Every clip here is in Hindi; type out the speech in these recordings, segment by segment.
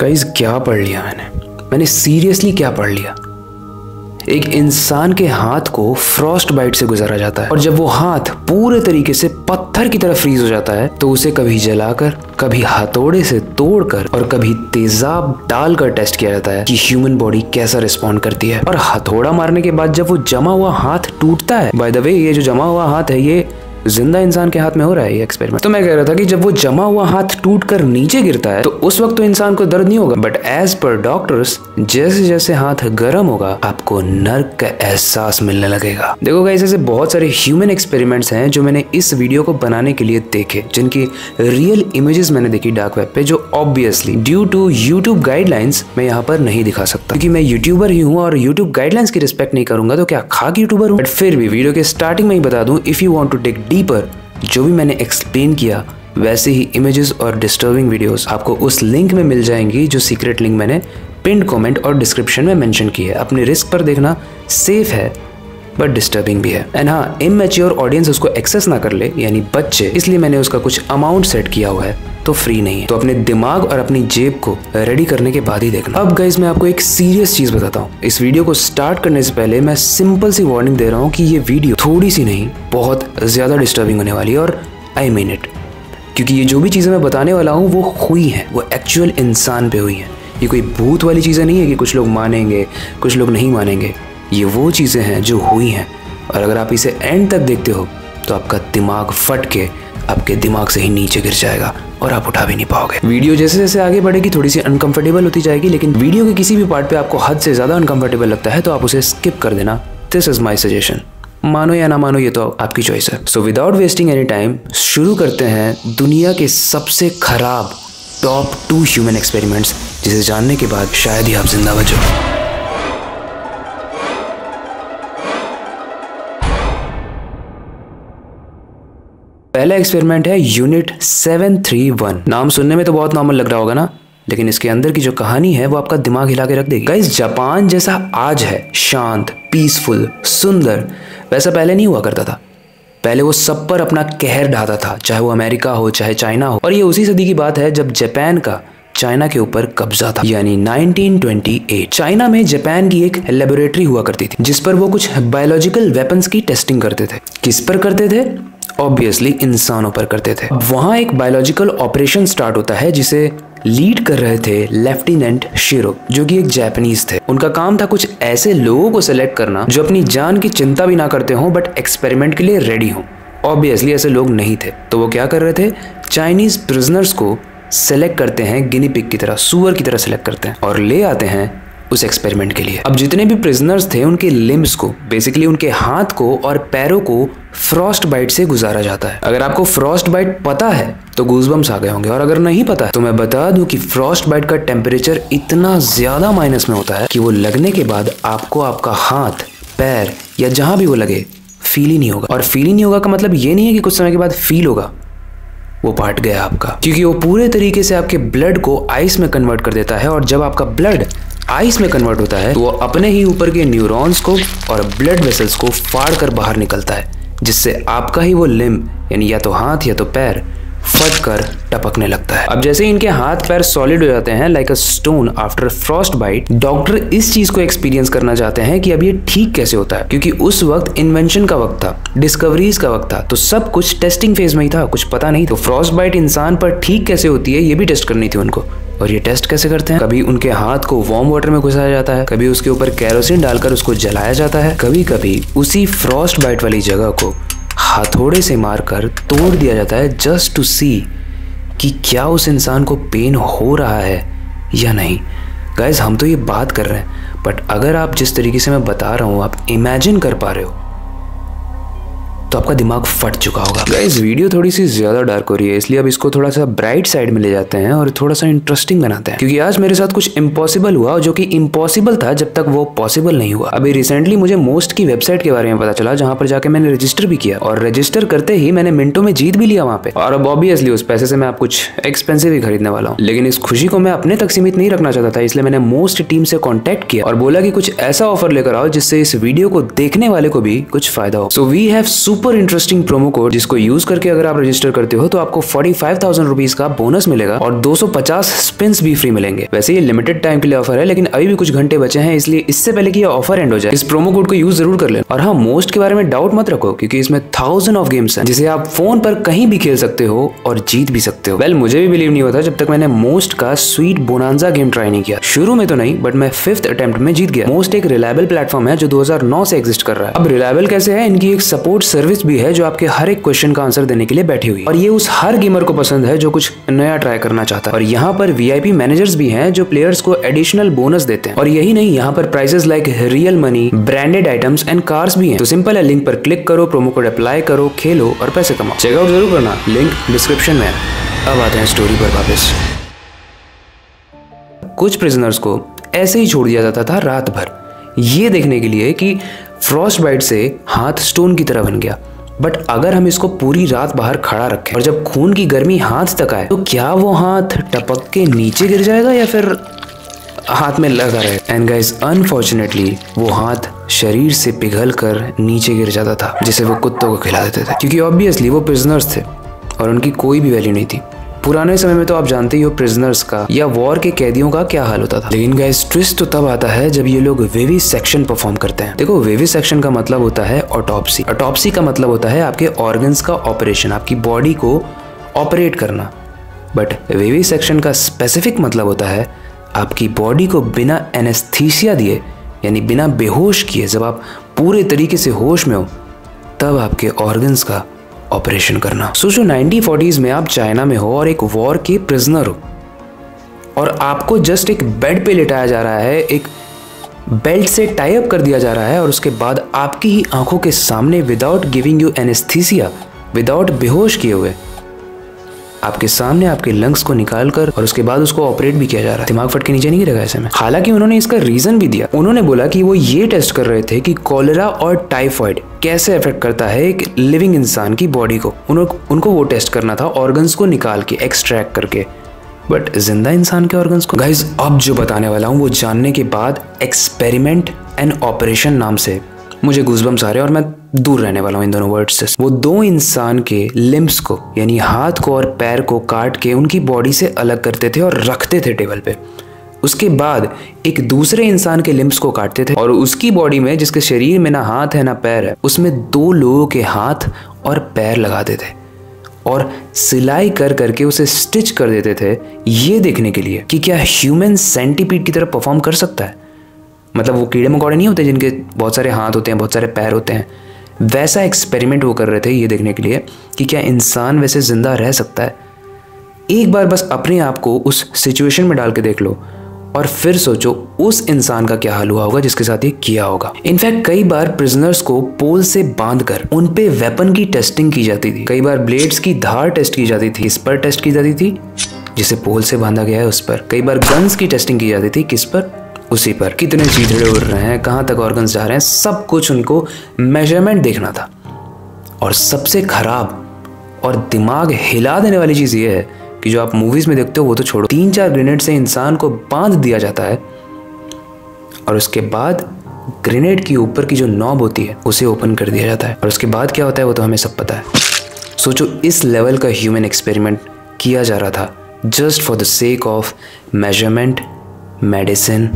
गाइस क्या पढ़ लिया मैंने सीरियसली क्या पढ़ लिया। एक इंसान के हाथ को फ्रॉस्ट बाइट से गुजारा जाता है और जब वो हाथ पूरे तरीके से पत्थर की तरह फ्रीज हो जाता है तो उसे कभी जलाकर, कभी हथौड़े से तोड़कर और कभी तेजाब डालकर टेस्ट किया जाता है कि ह्यूमन बॉडी कैसा रिस्पॉन्ड करती है। और हथौड़ा मारने के बाद जब वो जमा हुआ हाथ टूटता है, बाय द वे ये जो जमा हुआ हाथ है ये जिंदा इंसान के हाथ में हो रहा है ये एक्सपेरिमेंट। तो मैं कह रहा था कि जब वो जमा हुआ हाथ टूटकर नीचे गिरता है तो उस वक्त तो इंसान को दर्द नहीं होगा, बट एज पर डॉक्टर्स जैसे जैसे हाथ गर्म होगा आपको नर्क का एहसास मिलने लगेगा। देखो गाइस, ऐसे बहुत सारे ह्यूमन एक्सपेरिमेंट्स हैं जो मैंने इस वीडियो को बनाने के लिए देखे, जिनकी रियल इमेजेस मैंने देखी डार्क वेब पे, जो obviously due to YouTube guidelines मैं यहाँ पर नहीं दिखा सकता क्योंकि मैं यूट्यूबर ही हूँ और यूट्यूब गाइडलाइंस की रिस्पेक्ट नहीं करूंगा तो क्या खाक यूट्यूबर हूँ। बट फिर भी वीडियो के स्टार्टिंग में ही बता दूं, if you want to take deeper, जो भी मैंने एक्सप्लेन किया वैसे ही इमेजेस और डिस्टर्बिंग वीडियोस आपको उस लिंक में मिल जाएंगी जो सीक्रेट लिंक मैंने पिन्ड कमेंट और डिस्क्रिप्शन में मेंशन की है। अपने रिस्क पर देखना, सेफ है बट डिस्टर्बिंग भी है। एंड हाँ, इमैच्योर ऑडियंस उसको एक्सेस ना कर ले, यानी बच्चे, इसलिए मैंने उसका कुछ अमाउंट सेट किया हुआ है, तो फ्री नहीं है। तो अपने दिमाग और अपनी जेब को रेडी करने के बाद ही देखना। अब गाइस मैं आपको एक सीरियस चीज बताता हूँ। इस वीडियो को स्टार्ट करने से पहले मैं सिंपल सी वार्निंग दे रहा हूँ कि ये वीडियो थोड़ी सी नहीं बहुत ज्यादा डिस्टर्बिंग होने वाली है, और आई मीन इट, क्योंकि ये जो भी चीजें मैं बताने वाला हूँ वो हुई हैं, वो एक्चुअल इंसान पे हुई हैं। ये कोई भूत वाली चीजें नहीं है कि कुछ लोग मानेंगे कुछ लोग नहीं मानेंगे। ये वो चीजें हैं जो हुई हैं, और अगर आप इसे एंड तक देखते हो तो आपका दिमाग फट के आपके दिमाग से ही नीचे गिर जाएगा और आप उठा भी नहीं पाओगे। वीडियो जैसे जैसे आगे बढ़ेगी थोड़ी सी अनकंफर्टेबल होती जाएगी, लेकिन वीडियो के किसी भी पार्ट पे आपको हद से ज्यादा अनकंफर्टेबल लगता है तो आप उसे स्किप कर देना। This is my suggestion. मानो या ना मानो ये तो आपकी चॉइस है। So without wasting any time शुरू करते हैं दुनिया के सबसे खराब टॉप 2 ह्यूमन एक्सपेरिमेंट्स, जिसे जानने के बाद शायद ही आप जिंदा बचो। पहला एक्सपेरिमेंट है यूनिट 731। नाम सुनने में तो बहुत नॉर्मल लग रहा होगा ना, लेकिन इसके अंदर की जो कहानी है वो आपका दिमाग हिला के रख देगी। गाइस, जापान जैसा आज है शांत, पीसफुल, सुंदर, वैसा पहले नहीं हुआ करता था। पहले वो सब पर अपना कहर ढाता था, चाहे वो अमेरिका हो चाहे चाइना हो। और ये उसी सदी की बात है जब जापान का चाइना के ऊपर कब्जा था, यानी 1928। चाइना में जापान की एक लेबोरेटरी हुआ करती थी जिस पर वो कुछ बायोलॉजिकल वेपन्स की टेस्टिंग करते थे। किस पर करते थे? ऑब्वियसली इंसानों पर करते थे। वहां एक बायोलॉजिकल ऑपरेशन स्टार्ट होता है जिसे लीड कर रहे थे लेफ्टिनेंट शिरो, जो कि एक जापानीज थे। उनका काम था कुछ ऐसे लोगों को सिलेक्ट करना जो अपनी जान की चिंता भी ना करते हों बट एक्सपेरिमेंट के लिए रेडी हों। ऑब्वियसली ऐसे लोग नहीं थे, तो वो क्या कर रहे थे, चाइनीज प्रिजनर्स को सेलेक्ट करते हैं, गिनी पिग की तरह, सुअर की तरह सेलेक्ट करते हैं और ले आते हैं उस एक्सपेरिमेंट के लिए। अब जितने भी प्रिजनर्स थे उनके लिम्स को, बेसिकली उनके हाथ को और पैरों को फ्रॉस्ट बाइट से गुजारा जाता है। अगर आपको फ्रॉस्ट बाइट पता है तो गूज़बम्स आ गए होंगे, और अगर नहीं पता है तो मैं बता दूं कि फ्रॉस्ट बाइट का टेम्परेचर इतना ज्यादा माइनस में होता है कि वो लगने के बाद आपको आपका हाथ, पैर या जहां भी वो लगे फील ही नहीं होगा। और फील ही नहीं होगा का मतलब ये नहीं है कि कुछ समय के बाद फील होगा, वो पार्ट गया आपका, क्योंकि वो पूरे तरीके से आपके ब्लड को आइस में कन्वर्ट कर देता है। और जब आपका ब्लड आइस में कन्वर्ट होता है तो वो अपने ही ऊपर के न्यूरॉन्स को और ब्लड वेसल्स को फाड़ कर बाहर निकलता है, जिससे आपका ही वो लिम्ब, यानी या तो हाथ या तो पैर, फट कर टपकने लगता है। अब जैसे इनके हाथ पैर सॉलिड हो जाते हैं like a stone after frost bite, doctor इस चीज को एक्सपीरियंस करना चाहते हैं कि अब ये ठीक कैसे होता है, क्योंकि उस वक्त इन्वेंशन का वक्त था, डिस्कवरीज का वक्त था, तो सब कुछ टेस्टिंग फेज में ही था, कुछ पता नहीं। तो फ्रॉस्ट बाइट इंसान पर ठीक कैसे होती है ये भी टेस्ट करनी थी उनको। और ये टेस्ट कैसे करते हैं? कभी उनके हाथ को वार्म वाटर में घुसाया जाता है, कभी उसके ऊपर केरोसिन डालकर उसको जलाया जाता है, कभी कभी उसी फ्रॉस्ट बाइट वाली जगह को हथौड़े से मारकर तोड़ दिया जाता है, जस्ट टू सी कि क्या उस इंसान को पेन हो रहा है या नहीं। गाइस, हम तो ये बात कर रहे हैं, बट अगर आप जिस तरीके से मैं बता रहा हूँ आप इमेजिन कर पा रहे हो तो आपका दिमाग फट चुका होगा। गाइस, वीडियो थोड़ी सी ज्यादा डार्क हो रही है, इसलिए अब इसको थोड़ा सा ब्राइट साइड में ले जाते हैं और थोड़ा सा इंटरेस्टिंग बनाते हैं, क्योंकि आज मेरे साथ कुछ इम्पॉसिबल हुआ जो कि इम्पॉसिबल था जब तक वो पॉसिबल नहीं हुआ। अभी रिसेंटली मुझे मोस्ट की वेबसाइट के बारे में पता चला, जहां पर जाके मैंने रजिस्टर भी किया, और रजिस्टर करते ही मैंने मिनटों में जीत भी लिया वहां पे। और अब ऑब्वियसली उस पैसे से मैं आप कुछ एक्सपेंसिव ही खरीदने वाला हूँ, लेकिन इस खुशी को मैं अपने तक सीमित नहीं रखना चाहता था, इसलिए मैंने मोस्ट टीम से कॉन्टेक्ट किया और बोला कि कुछ ऐसा ऑफर लेकर आओ जिससे इस वीडियो को देखने वाले को भी कुछ फायदा हो। So we have super super interesting promo code जिसको यूज करके अगर आप रजिस्टर करते हो तो आपको 45,000 रुपीज का बोनस मिलेगा और 250 स्पिन्स भी फ्री मिलेंगे। वैसे ये लिमिटेड टाइम के लिए ऑफर है, लेकिन अभी भी कुछ घंटे बचे हैं, इसलिए इससे पहले कि ये ऑफर एंड हो जाए इस प्रोमो कोड को यूज जरूर कर लेना। और हाँ, मोस्ट के बारे में डाउट मत रखो क्योंकि इसमें 1000 ऑफ गेम्स हैं जिसे आप फोन पर कहीं भी खेल सकते हो और जीत भी सकते हो। वेल, मुझे भी बिलीव नहीं होता जब तक मैंने मोस्ट का स्वीट बोनांजा गेम ट्राई नहीं किया। शुरू में तो नहीं, बट मैं 5th अटेम्प्ट में जीत गया। मोस्ट एक रिलायबल प्लेटफॉर्म है जो 2009 से एग्जिस्ट कर रहा है। अब रिलायबल कैसे है, इनकी एक सपोर्ट सर्विस भी है जो आपके हर एक क्वेश्चन का आंसर देने के लिए बैठी हुई है और ये उस हर गेमर को पसंद है जो कुछ नया ट्राई करना चाहता है। और यहाँ पर VIP मैनेजर्स भी हैं जो प्लेयर्स को एडिशनल बोनस देते हैं। और यही नहीं, यहाँ पर prizes like real money, branded items and cars भी हैं। तो सिंपल है, लिंक पर क्लिक करो, प्रोमो कोड अप्लाई करो, खेलो और पैसे कमाओ। चेकआउट जरूर करना, लिंक डिस्क्रिप्शन में है। अब आते हैं स्टोरी पर वापस। कुछ प्रिजनर्स को ऐसे ही छोड़ दिया जाता था रात भर, ये देखने के लिए कि फ्रॉस्ट बाइट से हाथ स्टोन की तरह बन गया। बट अगर हम इसको पूरी रात बाहर खड़ा रखें और जब खून की गर्मी हाथ तक आए तो क्या वो हाथ टपक के नीचे गिर जाएगा या फिर हाथ में लगा रहे? एंड गाइस, अनफॉर्चुनेटली वो हाथ शरीर से पिघल कर नीचे गिर जाता था जिसे वो कुत्तों को खिला देते थे, क्योंकि ऑब्वियसली वो प्रिजनर्स थे और उनकी कोई भी वैल्यू नहीं थी। पुराने समय में तो आप जानते ही हो प्रिजनर्स का या वॉर के कैदियों का क्या हाल होता था। लेकिन गाइस, ट्विस्ट तो तब आता है जब ये लोग विविसेक्शन परफॉर्म करते हैं। देखो, विविसेक्शन का मतलब होता है ऑटोप्सी। ऑटोप्सी का मतलब होता है आपके ऑर्गन्स का ऑपरेशन, आपकी बॉडी को ऑपरेट करना। बट विविसेक्शन का स्पेसिफिक मतलब होता है आपकी बॉडी को बिना एनेस्थीसिया दिए, यानी बिना बेहोश किए, जब आप पूरे तरीके से होश में हो तब आपके ऑर्गन्स का ऑपरेशन करना। सोचो 1940s में आप चाइना में हो और एक वॉर के प्रिजनर हो और आपको जस्ट एक बेड पे लिटाया जा रहा है, एक बेल्ट से टाई अप कर दिया जा रहा है और उसके बाद आपकी ही आंखों के सामने without giving you anaesthesia, without बेहोश किए हुए आपके सामने आपके लंग्स को निकालकर और उसके बाद उसको ऑपरेट भी किया जा रहा है। दिमाग फट के नीचे नहीं गिरेगा ऐसे में। हालांकि उन्होंने इसका रीजन भी दिया। उन्होंने बोला कि वो ये टेस्ट कर रहे थे कि कॉलेरा और टाइफॉइड कैसे अफेक्ट करता है एक लिविंग इंसान की बॉडी को। उनको वो टेस्ट करना था ऑर्गन्स को निकाल के, एक्सट्रैक्ट करके। बट जिंदा इंसान के ऑर्गन्स को? गाइज, अब जो बताने वाला हूँ वो जानने के बाद एक्सपेरिमेंट एंड ऑपरेशन नाम से मुझे गूज़बम्स आ रहे हैं और मैं दूर रहने वाला हूँ इन दोनों वर्ड्स से। वो दो इंसान के लिम्स को, यानी हाथ को और पैर को काट के उनकी बॉडी से अलग करते थे और रखते थे टेबल पे। उसके बाद एक दूसरे इंसान के लिम्स को काटते थे और उसकी बॉडी में, जिसके शरीर में ना हाथ है ना पैर है, उसमें 2 लोगों के हाथ और पैर लगाते थे और सिलाई कर करके उसे स्टिच कर देते थे, ये देखने के लिए कि क्या ह्यूमन सेंटीपीड की तरह परफॉर्म कर सकता है। मतलब वो कीड़े मकोड़े नहीं होते जिनके बहुत सारे हाथ होते हैं, बहुत सारे पैर होते हैं, वैसा एक्सपेरिमेंट वो कर रहे थे ये देखने के लिए कि क्या इंसान वैसे जिंदा रह सकता है। एक बार बस अपने आप को उस सिचुएशन में डाल के देख लो और फिर सोचो उस इंसान का क्या हाल हुआ होगा जिसके साथ ये किया होगा। इनफैक्ट कई बार प्रिजनर्स को पोल से बांधकर उन पे वेपन की टेस्टिंग की जाती थी। कई बार ब्लेड्स की धार टेस्ट की जाती थी, इस पर टेस्ट की जाती थी जिसे पोल से बांधा गया है उस पर। कई बार गन्स की टेस्टिंग की जाती थी, किस पर? उसी पर। कितने चीथड़े उड़ रहे हैं, कहाँ तक ऑर्गन्स जा रहे हैं, सब कुछ उनको मेजरमेंट देखना था। और सबसे खराब और दिमाग हिला देने वाली चीज़ ये है कि जो आप मूवीज में देखते हो वो तो छोड़ो, 3-4 ग्रेनेड से इंसान को बांध दिया जाता है और उसके बाद ग्रेनेड की ऊपर की जो नॉब होती है उसे ओपन कर दिया जाता है और उसके बाद क्या होता है वो तो हमें सब पता है। सोचो इस लेवल का ह्यूमन एक्सपेरिमेंट किया जा रहा था just for the sake of measurement, medicine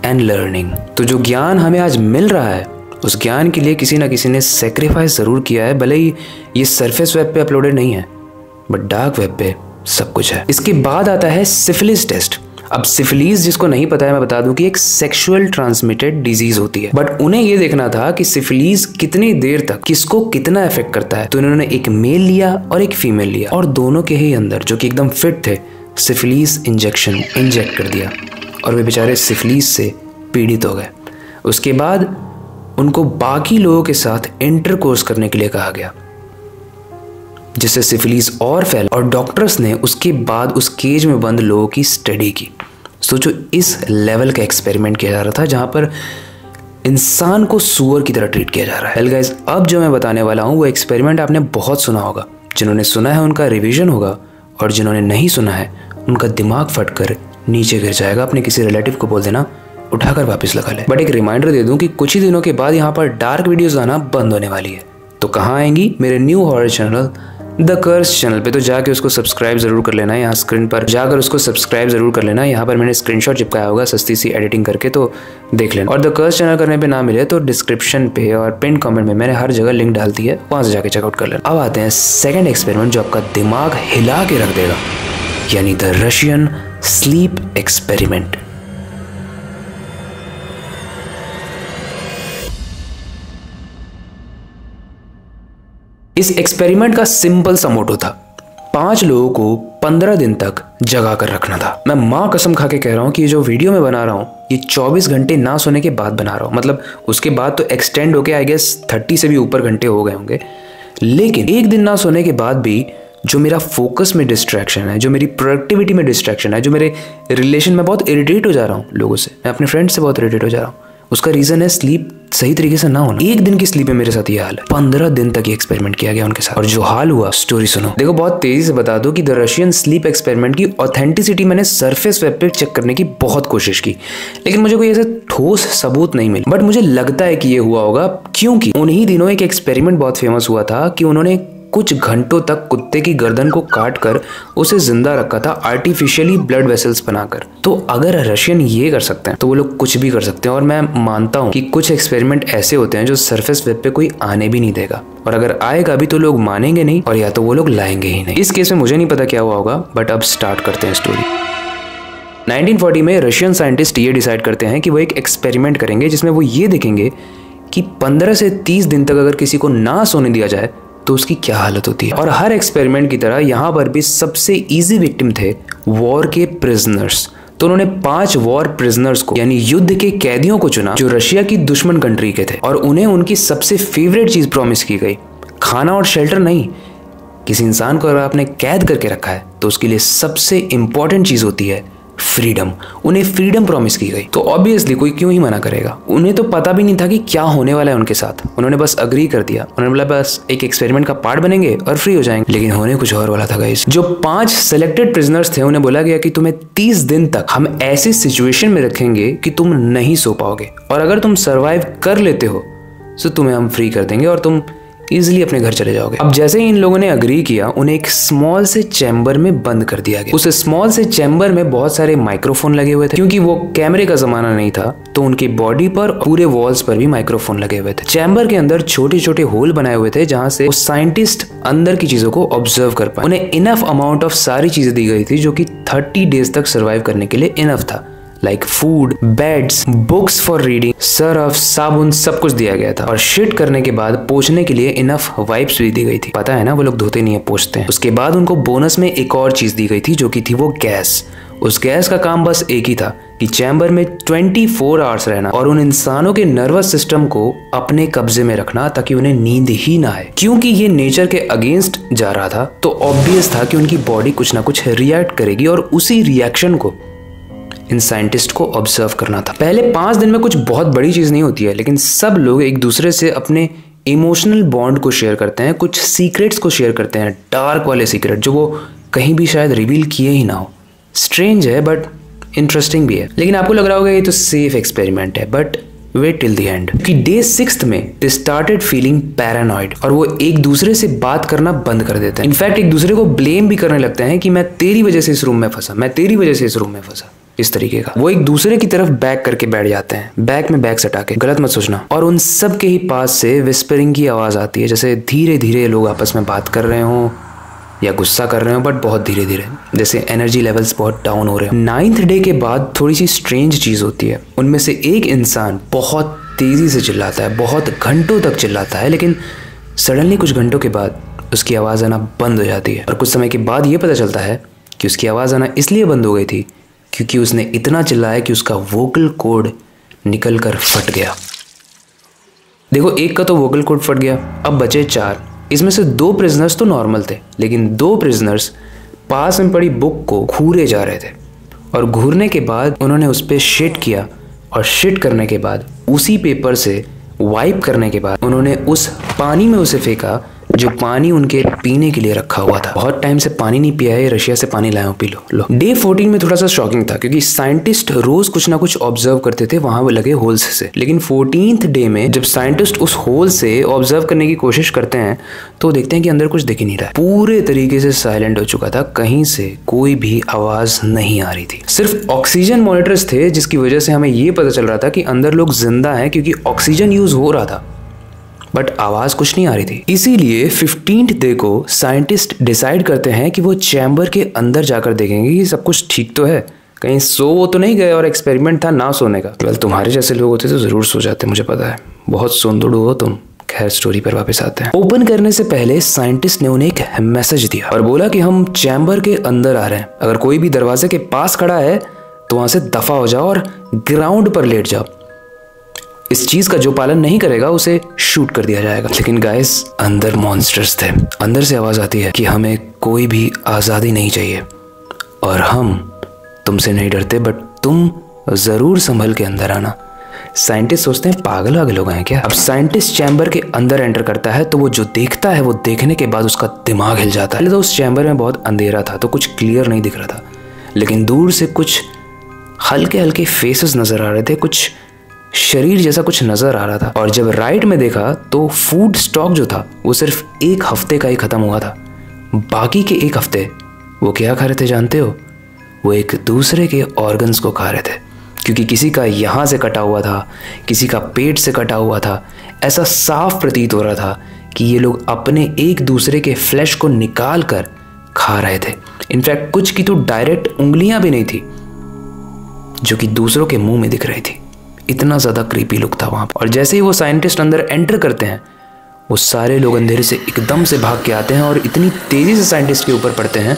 and learning. तो जो ज्ञान हमें आज मिल रहा है उस ज्ञान के लिए किसी ना किसी ने सेक्रीफाइस जरूर किया है। भले ही ये सरफेस वेब पे अपलोडेड नहीं है बट डार्क वेब पे सब कुछ है। इसके बाद आता है सिफिलिस टेस्ट। अब सिफिलीज जिसको नहीं पता है मैं बता दूं कि एक सेक्सुअल ट्रांसमिटेड डिजीज होती है, बट उन्हें ये देखना था कि सिफिलीज कितनी देर तक किसको कितना इफेक्ट करता है। तो इन्होंने एक मेल लिया और एक फीमेल लिया और दोनों के ही अंदर जो कि एकदम फिट थे सिफिलीज इंजेक्शन इंजेक्ट कर दिया और वे बेचारे सिफिलीज से पीड़ित हो गए। उसके बाद उनको बाकी लोगों के साथ इंटरकोर्स करने के लिए कहा गया जिससे सिफिलीज और फैल और डॉक्टर्स ने उसके बाद उस केज में बंद लोगों की स्टडी की। सोचो इस लेवल का एक्सपेरिमेंट किया जा रहा था जहां पर इंसान को सुअर की तरह ट्रीट किया जा रहा है। गाइस, अब जो मैं बताने वाला हूं वो एक्सपेरिमेंट आपने बहुत सुना होगा। जिन्होंने सुना है उनका रिवीजन होगा और जिन्होंने नहीं सुना है उनका दिमाग फटकर नीचे गिर जाएगा। अपने किसी रिलेटिव को बोल देना उठाकर वापस लगा ले। बट एक रिमाइंडर दे दूं कि कुछ ही दिनों के बाद यहाँ पर डार्क वीडियोस आना बंद होने वाली है। तो कहाँ आएंगी? मेरे new horror channel the curse channel पे। तो जाके उसको सब्सक्राइब जरूर कर लेना। यहाँ स्क्रीन पर जाकर उसको सब्सक्राइब जरूर कर लेना। यहाँ पर मैंने स्क्रीनशॉट चिपकाया होगा सस्ती सी एडिटिंग करके, तो देख लेना। और द कर्स चैनल करने पे ना मिले तो डिस्क्रिप्शन पे और पिन कमेंट में मैंने हर जगह लिंक डाल दी है, वहां से जाके चेकआउट कर लेना। अब आते हैं सेकेंड एक्सपेरिमेंट जो आपका दिमाग हिला के रख देगा, यानी द रशियन स्लीप एक्सपेरिमेंट। इस एक्सपेरिमेंट का सिंपल सा मोटो था, 5 लोगों को 15 दिन तक जगा कर रखना था। मैं माँ कसम खा के कह रहा हूँ कि ये जो वीडियो मैं बना रहा हूँ ये 24 घंटे ना सोने के बाद बना रहा हूँ। मतलब उसके बाद तो एक्सटेंड होके आई गेस 30 से भी ऊपर घंटे हो गए होंगे, लेकिन एक दिन ना सोने के बाद भी जो मेरा फोकस में डिस्ट्रैक्शन है, जो मेरी प्रोडक्टिविटी में डिस्ट्रैक्शन है, जो मेरे रिलेशन में बहुत इरिटेट हो जा रहा हूँ लोगों से, मैं अपने फ्रेंड से बहुत इरिटेट हो जा रहा हूँ, उसका रीजन है स्लीप सही तरीके से ना होना। एक दिन की स्लीप में मेरे साथ ये हाल है। 15 दिन तक ये एक्सपेरिमेंट किया गया उनके साथ, और जो हाल हुआ स्टोरी सुनो। देखो बहुत तेजी से बता दो कि द रशियन स्लीप एक्सपेरिमेंट की ऑथेंटिसिटी मैंने सरफेस वेब पे चेक करने की बहुत कोशिश की, लेकिन मुझे कोई ऐसे ठोस सबूत नहीं मिले। बट मुझे लगता है कि ये हुआ होगा क्योंकि उन्हीं दिनों एक एक्सपेरिमेंट बहुत फेमस हुआ था कि उन्होंने कुछ घंटों तक कुत्ते की गर्दन को काट कर उसे जिंदा रखा था, आर्टिफिशियली ब्लड वेसल्स बनाकर। तो अगर रशियन ये कर सकते हैं तो वो लोग कुछ भी कर सकते हैं। और मैं मानता हूँ कि कुछ एक्सपेरिमेंट ऐसे होते हैं जो सरफेस वेब पे कोई आने भी नहीं देगा, और अगर आएगा भी तो लोग मानेंगे नहीं, और या तो वो लोग लाएंगे ही नहीं। इस केस में मुझे नहीं पता क्या हुआ होगा, बट अब स्टार्ट करते हैं स्टोरी। 1940 में रशियन साइंटिस्ट ये डिसाइड करते हैं कि वो एक एक्सपेरिमेंट करेंगे जिसमें वो ये देखेंगे कि 15 से 30 दिन तक अगर किसी को ना सोने दिया जाए तो उसकी क्या हालत होती है। और हर एक्सपेरिमेंट की तरह यहाँ पर भी सबसे इजी विक्टिम थे वॉर के प्रिजनर्स। तो उन्होंने 5 वॉर प्रिजनर्स को, यानी युद्ध के कैदियों को चुना जो रशिया की दुश्मन कंट्री के थे, और उन्हें उनकी सबसे फेवरेट चीज प्रॉमिस की गई, खाना और शेल्टर नहीं। किसी इंसान को अगर आपने कैद करके रखा है तो उसके लिए सबसे इंपॉर्टेंट चीज होती है फ्रीडम। उन्हें फ्रीडम प्रॉमिस की गई, तो ऑब्वियसली कोई क्यों ही मना करेगा। उन्हें तो पता भी नहीं था कि क्या होने वाला है उनके साथ, उन्होंने बस अग्री कर दिया। उन्होंने बोला बस एक एक्सपेरिमेंट का पार्ट बनेंगे और फ्री हो जाएंगे, लेकिन होने कुछ और वाला था गाइस। जो 5 सिलेक्टेड प्रिजनर्स थे उन्हें बोला गया कि तुम्हें 30 दिन तक हम ऐसी सिचुएशन में रखेंगे कि तुम नहीं सो पाओगे, और अगर तुम सर्वाइव कर लेते हो तो तुम्हें हम फ्री कर देंगे और तुम इजिली अपने घर चले जाओगे। अब जैसे ही इन लोगों ने अग्री किया, उन्हें एक स्मॉल से चैम्बर में बंद कर दिया गया। उस स्मॉल से चैम्बर में बहुत सारे माइक्रोफोन लगे हुए थे, क्योंकि वो कैमरे का जमाना नहीं था, तो उनकी बॉडी पर पूरे वॉल्स पर भी माइक्रोफोन लगे हुए थे। चैम्बर के अंदर छोटे छोटे होल बनाए हुए थे जहां से वो साइंटिस्ट अंदर की चीजों को ऑब्जर्व कर पाए। उन्हें इनफ अमाउंट ऑफ सारी चीजें दी गई थी जो कि 30 डेज तक सर्वाइव करने के लिए इनफ था, like food, beds, books for reading, Surf, साबुन, सब कुछ दिया गया था। और शिट करने के बाद पोंछने के लिए इनफ वाइप्स भी दी गई थी। पता है ना, वो लोग धोते नहीं है, पोंछते हैं। उसके बाद उनको बोनस में एक और चीज दी गई थी जो कि थी वो गैस। उस गैस का काम बस एक ही था कि चैम्बर में 24 आवर्स रहना और उन इंसानों के नर्वस सिस्टम को अपने कब्जे में रखना ताकि उन्हें नींद ही ना आए। क्योंकि ये नेचर के अगेंस्ट जा रहा था, तो ऑब्वियस था कि उनकी बॉडी कुछ ना कुछ रिएक्ट करेगी, और उसी रिएक्शन को इन साइंटिस्ट को ऑब्जर्व करना था। पहले 5 दिन में कुछ बहुत बड़ी चीज नहीं होती है, लेकिन सब लोग एक दूसरे से अपने इमोशनल बॉन्ड को शेयर करते हैं, कुछ सीक्रेट्स को शेयर करते हैं, डार्क वाले सीक्रेट जो वो कहीं भी शायद रिवील किए ही ना हो। स्ट्रेंज है बट इंटरेस्टिंग भी है। लेकिन आपको लग रहा होगा ये तो सेफ एक्सपेरिमेंट है, but wait till the end. कि डे 6 में दे स्टार्टेड फीलिंग पैरानॉइड, और वो एक दूसरे से बात करना बंद कर देते हैं। इनफैक्ट एक दूसरे को ब्लेम भी करने लगते हैं कि मैं तेरी वजह से इस रूम में फंसा, मैं तेरी वजह से इस रूम में फंसा, इस तरीके का। वो एक दूसरे की तरफ बैक करके बैठ जाते हैं, बैक में बैक सटा के, गलत मत सोचना। और उन सब के ही पास से विस्परिंग की आवाज आती है, जैसे धीरे धीरे लोग आपस में बात कर रहे हो या गुस्सा कर रहे हो, बट बहुत धीरे धीरे, जैसे एनर्जी लेवल्स बहुत डाउन हो रहे हो। 9th डे के बाद थोड़ी सी स्ट्रेंज चीज होती है। उनमें से एक इंसान बहुत तेजी से चिल्लाता है, बहुत घंटों तक चिल्लाता है, लेकिन सडनली कुछ घंटों के बाद उसकी आवाज आना बंद हो जाती है। और कुछ समय के बाद ये पता चलता है कि उसकी आवाज आना इसलिए बंद हो गई थी क्योंकि उसने इतना चिल्लाया कि उसका वोकल कॉर्ड निकल कर फट गया। देखो, एक का तो वोकल कॉर्ड फट गया, अब बचे 4। इसमें से 2 प्रिजनर्स तो नॉर्मल थे, लेकिन 2 प्रिजनर्स पास में पड़ी बुक को घूरे जा रहे थे, और घूरने के बाद उन्होंने उस पर शिट किया, और शिट करने के बाद उसी पेपर से वाइप करने के बाद उन्होंने उस पानी में उसे फेंका जो पानी उनके पीने के लिए रखा हुआ था। बहुत टाइम से पानी नहीं पिया है, रशिया से पानी लाया हूं, पी लो। डे 14 में थोड़ा सा शॉकिंग था क्योंकि साइंटिस्ट रोज कुछ ना कुछ ऑब्जर्व करते थे वहां लगे होल्स से। लेकिन 14th डे में जब साइंटिस्ट उस होल से ऑब्जर्व करने की कोशिश करते हैं तो देखते हैं कि अंदर कुछ दिख ही नहीं रहा है। पूरे तरीके से साइलेंट हो चुका था, कहीं से कोई भी आवाज नहीं आ रही थी। सिर्फ ऑक्सीजन मॉनिटर्स थे जिसकी वजह से हमें ये पता चल रहा था कि अंदर लोग जिंदा हैं क्योंकि ऑक्सीजन यूज हो रहा था, बट आवाज कुछ नहीं आ रही थी। इसीलिए 15th डे को साइंटिस्ट डिसाइड करते हैं कि वो चैम्बर के अंदर जाकर देखेंगे कि सब कुछ ठीक तो है, कहीं सो तो नहीं गए और एक्सपेरिमेंट था ना सोने का। वेल, तुम्हारे जैसे लोग होते तो जरूर सो जाते, मुझे पता है, बहुत सोंदुड़ू हो तुम। खैर, स्टोरी पर वापस आते हैं। ओपन करने से पहले साइंटिस्ट ने उन्हें एक मैसेज दिया और बोला कि हम चैम्बर के अंदर आ रहे हैं, अगर कोई भी दरवाजे के पास खड़ा है तो वहां से दफा हो जाओ और ग्राउंड पर लेट जाओ। इस चीज का जो पालन नहीं करेगा उसे शूट कर दिया जाएगा। लेकिन गाइस, अंदर मॉन्स्टर्स थे। अंदर से आवाज आती है कि हमें कोई भी आजादी नहीं चाहिए और हम तुमसे नहीं डरते, बट तुम जरूर संभल के अंदर आना। साइंटिस्ट सोचते हैं पागल वागल हो गए हैं क्या। अब साइंटिस्ट चैम्बर के अंदर एंटर करता है तो वो जो देखता है वो देखने के बाद उसका दिमाग हिल जाता है। पहले तो उस चैम्बर में बहुत अंधेरा था तो कुछ क्लियर नहीं दिख रहा था, लेकिन दूर से कुछ हल्के हल्के फेसेस नजर आ रहे थे, कुछ शरीर जैसा कुछ नजर आ रहा था। और जब राइट में देखा तो फूड स्टॉक जो था वो सिर्फ 1 हफ्ते का ही खत्म हुआ था। बाकी के 1 हफ्ते वो क्या खा रहे थे जानते हो? वो एक दूसरे के ऑर्गन्स को खा रहे थे, क्योंकि किसी का यहाँ से कटा हुआ था, किसी का पेट से कटा हुआ था। ऐसा साफ प्रतीत हो रहा था कि ये लोग अपने एक दूसरे के फ्लैश को निकाल कर खा रहे थे। इनफैक्ट कुछ की तो डायरेक्ट उंगलियां भी नहीं थी जो कि दूसरों के मुंह में दिख रही थी। इतना ज्यादा क्रीपी लुक था वहां पर। और जैसे ही वो साइंटिस्ट अंदर एंटर करते हैं वो सारे लोग अंधेरे से एकदम से भाग के आते हैं और इतनी तेजी से साइंटिस्ट के ऊपर पड़ते हैं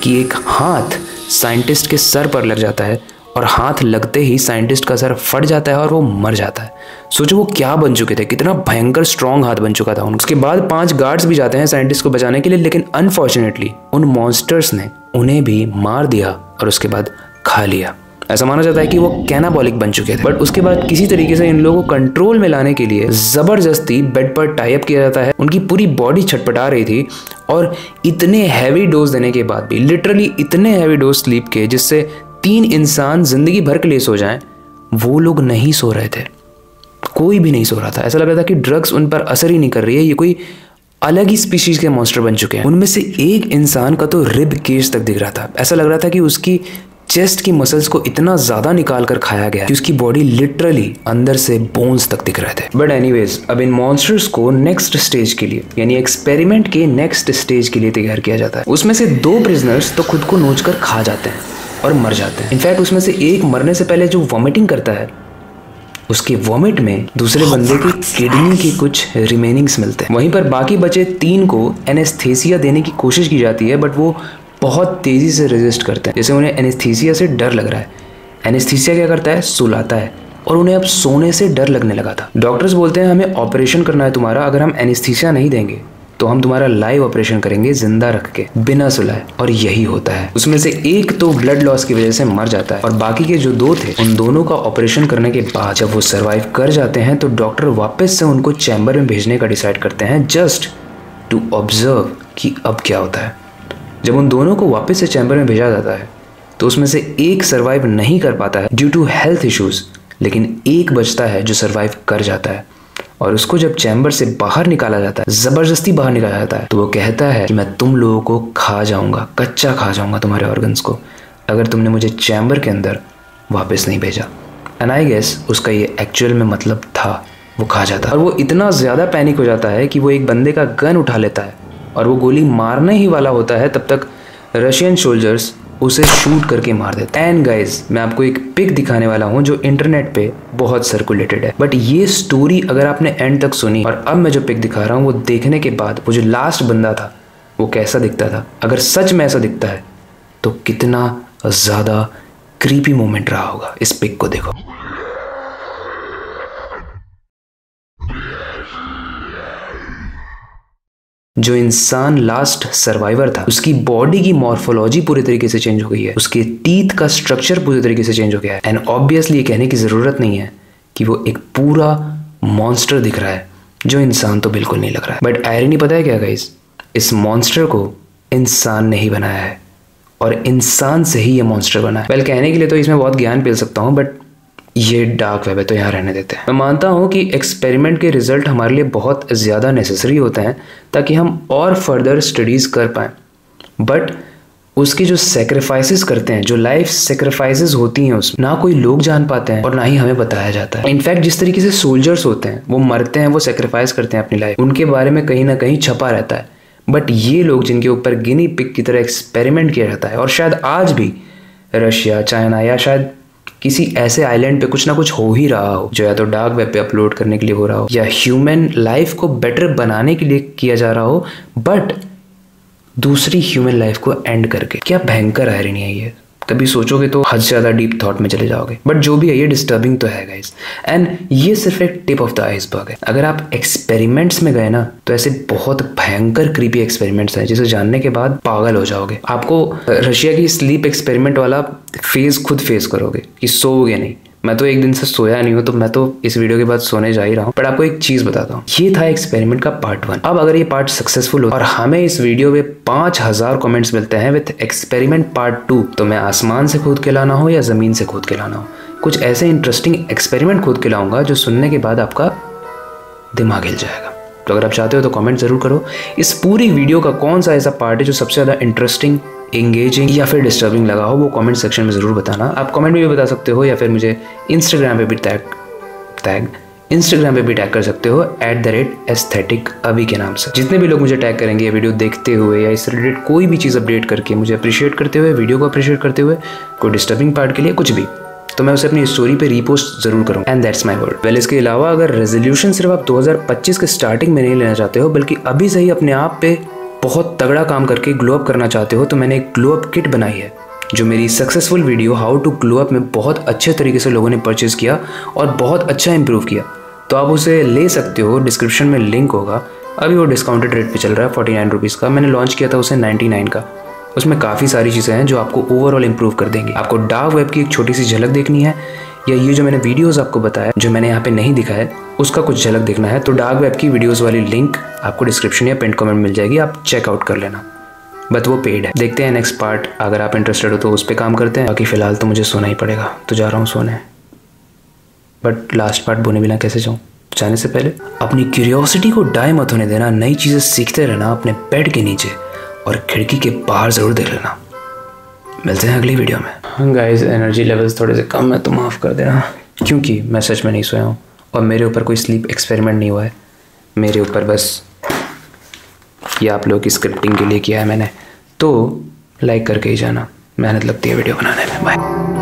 कि एक हाथ साइंटिस्ट के सर पर लग जाता है और हाथ लगते ही साइंटिस्ट का सर फट जाता है और वो मर जाता है। सोचो वो क्या बन चुके थे, कितना भयंकर स्ट्रॉन्ग हाथ बन चुका था। उसके बाद 5 गार्ड्स भी जाते हैं साइंटिस्ट को बचाने के लिए, लेकिन अनफॉर्चुनेटली उन मॉन्स्टर्स ने उन्हें भी मार दिया और उसके बाद खा लिया। ऐसा माना जाता है कि वो कैनाबॉलिक बन चुके थे। बट उसके बाद किसी तरीके से इन लोगों को कंट्रोल में लाने के लिए जबरदस्ती बेड पर टाई अप किया जाता है। उनकी पूरी बॉडी छटपटा रही थी और इतने हैवी डोज देने के बाद भी, लिटरली इतने हैवी डोज स्लीप के जिससे 3 इंसान जिंदगी भर के लिए सो जाएं, वो लोग नहीं सो रहे थे। कोई भी नहीं सो रहा था। ऐसा लग रहा था कि ड्रग्स उन पर असर ही नहीं कर रही है, ये कोई अलग ही स्पीशीज के मॉन्स्टर बन चुके हैं। उनमें से एक इंसान का तो रिब केज तक दिख रहा था। ऐसा लग रहा था कि उसकी चेस्ट की मसल्स को इतना ज्यादा निकाल कर खाया गया कि उसकी बॉडी लिटरली अंदर से बोन्स तक दिख रहे थे। बट एनीवेज, अब इन मॉन्स्टर्स को नेक्स्ट स्टेज के लिए, यानी एक्सपेरिमेंट के नेक्स्ट स्टेज के लिए तैयार किया जाता है। उसमें से 2 प्रिजनर्स तो खुद को नोच कर खा जाते हैं और मर जाते हैं। इनफैक्ट उसमें से एक मरने से पहले जो वॉमिटिंग करता है, उसके वॉमिट में दूसरे बंदे की किडनी के कुछ रिमेनिंग्स मिलते हैं। वहीं पर बाकी बचे 3 को एनेस्थीसिया देने की कोशिश की जाती है, बट वो बहुत तेजी से रेजिस्ट करते हैं, जैसे उन्हें एनेस्थीसिया से डर लग रहा है। एनेस्थीसिया क्या करता है? सुलाता है और उन्हें अब सोने से डर लगने लगा था। डॉक्टर्स बोलते हैं हमें ऑपरेशन करना है तुम्हारा, अगर हम एनेस्थीसिया नहीं देंगे तो हम तुम्हारा लाइव ऑपरेशन करेंगे जिंदा रख के, बिना सुलाए। और यही होता है। उसमें से एक तो ब्लड लॉस की वजह से मर जाता है और बाकी के जो 2 थे, उन दोनों का ऑपरेशन करने के बाद जब वो सर्वाइव कर जाते हैं तो डॉक्टर वापस से उनको चैम्बर में भेजने का डिसाइड करते हैं, जस्ट टू ऑब्जर्व कि अब क्या होता है। जब उन दोनों को वापस से चैम्बर में भेजा जाता है तो उसमें से एक सर्वाइव नहीं कर पाता है ड्यू टू हेल्थ इश्यूज, लेकिन एक बचता है जो सर्वाइव कर जाता है। और उसको जब चैम्बर से बाहर निकाला जाता है, जबरदस्ती बाहर निकाला जाता है, तो वो कहता है कि मैं तुम लोगों को खा जाऊंगा, कच्चा खा जाऊंगा तुम्हारे ऑर्गन्स को, अगर तुमने मुझे चैम्बर के अंदर वापस नहीं भेजा। एंड आई गेस उसका ये एक्चुअल में मतलब था, वो खा जाता। और वो इतना ज्यादा पैनिक हो जाता है कि वो एक बंदे का गन उठा लेता है और वो गोली मारने ही वाला होता है, तब तक रशियन सोल्जर्स उसे शूट करके मार देते हैं। एंड गाइज, मैं आपको एक पिक दिखाने वाला हूँ जो इंटरनेट पे बहुत सर्कुलेटेड है, बट ये स्टोरी अगर आपने एंड तक सुनी और अब मैं जो पिक दिखा रहा हूँ वो देखने के बाद वो जो लास्ट बंदा था वो कैसा दिखता था, अगर सच में ऐसा दिखता है तो कितना ज्यादा क्रीपी मोमेंट रहा होगा। इस पिक को देखो। जो इंसान लास्ट सर्वाइवर था उसकी बॉडी की मॉर्फोलॉजी पूरी तरीके से चेंज हो गई है, उसके टीथ का स्ट्रक्चर पूरी तरीके से चेंज हो गया है। एंड ऑब्वियसली ये कहने की जरूरत नहीं है कि वो एक पूरा मॉन्स्टर दिख रहा है, जो इंसान तो बिल्कुल नहीं लग रहा है। बट आयरनी पता है क्या गाइस, इस मॉन्स्टर को इंसान ने ही बनाया है और इंसान से ही ये मॉन्स्टर बना है। वेल कहने के लिए तो इसमें बहुत ज्ञान पेल सकता हूँ, बट ये डार्क वेब है तो यहाँ रहने देते हैं। मैं मानता हूँ कि एक्सपेरिमेंट के रिजल्ट हमारे लिए बहुत ज़्यादा नेसेसरी होते हैं ताकि हम और फर्दर स्टडीज़ कर पाएँ, बट उसकी जो सेक्रीफाइसेस करते हैं, जो लाइफ सेक्रीफाइसेस होती हैं, उसमें ना कोई लोग जान पाते हैं और ना ही हमें बताया जाता है। इनफैक्ट जिस तरीके से सोल्जर्स होते हैं, वो मरते हैं, वो सेक्रीफाइस करते हैं अपनी लाइफ, उनके बारे में कहीं ना कहीं छपा रहता है। बट ये लोग जिनके ऊपर गिनी पिग की तरह एक्सपेरिमेंट किया जाता है, और शायद आज भी रशिया, चाइना या शायद किसी ऐसे आइलैंड पे कुछ ना कुछ हो ही रहा हो, जो या तो डार्क वेब पे अपलोड करने के लिए हो रहा हो या ह्यूमन लाइफ को बेटर बनाने के लिए किया जा रहा हो, बट दूसरी ह्यूमन लाइफ को एंड करके। क्या भयंकर आयरनी है ये, कभी सोचोगे तो हद से ज़्यादा डीप थॉट में चले जाओगे। बट जो भी है ये डिस्टर्बिंग तो है गाइस, एंड ये सिर्फ एक टिप ऑफ द आइसबर्ग है। अगर आप एक्सपेरिमेंट्स में गए ना तो ऐसे बहुत भयंकर क्रीपी एक्सपेरिमेंट्स हैं जिसे जानने के बाद पागल हो जाओगे। आपको रशिया की स्लीप एक्सपेरिमेंट वाला फेज खुद फेस करोगे कि सोओगे नहीं। मैं तो एक दिन से सोया नहीं हूँ, तो मैं तो इस वीडियो के बाद सोने जा ही रहा हूँ। बट आपको एक चीज बताता हूँ, ये था एक्सपेरिमेंट का पार्ट 1। अब अगर ये पार्ट सक्सेसफुल हो और हमें इस वीडियो पे 5000 कमेंट्स मिलते हैं विद एक्सपेरिमेंट पार्ट 2, तो मैं आसमान से खोद के लाना हो या जमीन से खोद के लाना हो, कुछ ऐसे इंटरेस्टिंग एक्सपेरिमेंट खोद के लाऊंगा जो सुनने के बाद आपका दिमाग हिल जाएगा। तो अगर आप चाहते हो तो कमेंट जरूर करो इस पूरी वीडियो का कौन सा ऐसा पार्ट है जो सबसे ज्यादा इंटरेस्टिंग, एंगेजिंग या फिर डिस्टर्बिंग लगा हो, वो कमेंट सेक्शन में ज़रूर बताना। आप कमेंट में भी बता सकते हो या फिर मुझे इंस्टाग्राम पे भी टैग कर सकते हो @aesthetic_avi के नाम से। जितने भी लोग मुझे टैग करेंगे ये वीडियो देखते हुए या इससे रिलेटेड कोई भी चीज़ अपडेट करके मुझे अप्रिशिएट करते हुए, वीडियो को अप्रिशिएट करते हुए, कोई डिस्टर्बिंग पार्ट के लिए कुछ भी, तो मैं उसे अपनी स्टोरी पे रीपोस्ट जरूर करूँगा। And that's my word. Well इसके अलावा अगर रेजोल्यूशन सिर्फ आप 2025 के स्टार्टिंग में नहीं लेना चाहते हो, बल्कि अभी से ही अपने आप पे बहुत तगड़ा काम करके ग्लो अप करना चाहते हो, तो मैंने एक ग्लो अप किट बनाई है जो मेरी successful video how to glow up में बहुत अच्छे तरीके से लोगों ने परचेज किया और बहुत अच्छा इंप्रूव किया। तो आप उसे ले सकते हो, डिस्क्रिप्शन में लिंक होगा। अभी वो डिस्काउंटेड रेट पे चल रहा है 49 रुपीज़ का। मैंने लॉन्च किया था उसे 99 का। उसमें काफ़ी सारी चीज़ें हैं जो आपको ओवरऑल इंप्रूव कर देंगी। आपको डार्क वेब की एक छोटी सी झलक देखनी है, या ये जो मैंने वीडियोस आपको बताया जो मैंने यहाँ पे नहीं दिखाया उसका कुछ झलक देखना है, तो डार्क वेब की वीडियोस वाली लिंक आपको डिस्क्रिप्शन या पिन कमेंट मिल जाएगी, आप चेकआउट कर लेना। बट वो पेड है। देखते हैं नेक्स्ट पार्ट, अगर आप इंटरेस्टेड हो तो उस पर काम करते हैं। बाकी फ़िलहाल तो मुझे सोना ही पड़ेगा, तो जा रहा हूँ सोने। बट लास्ट पार्ट बोने बिना कैसे जाऊँ, जाने से पहले अपनी क्यूरियोसिटी को डाई मत होने देना, नई चीज़ें सीखते रहना, अपने बेड के नीचे और खिड़की के बाहर ज़रूर देख लेना। मिलते हैं अगली वीडियो में। गाइस एनर्जी लेवल्स थोड़े से कम है तो माफ़ कर देना, क्योंकि मैं सच में नहीं सोया हूँ और मेरे ऊपर कोई स्लीप एक्सपेरिमेंट नहीं हुआ है। मेरे ऊपर बस ये आप लोगों की स्क्रिप्टिंग के लिए किया है मैंने। तो लाइक करके ही जाना, मेहनत लगती है वीडियो बनाने में। बाय।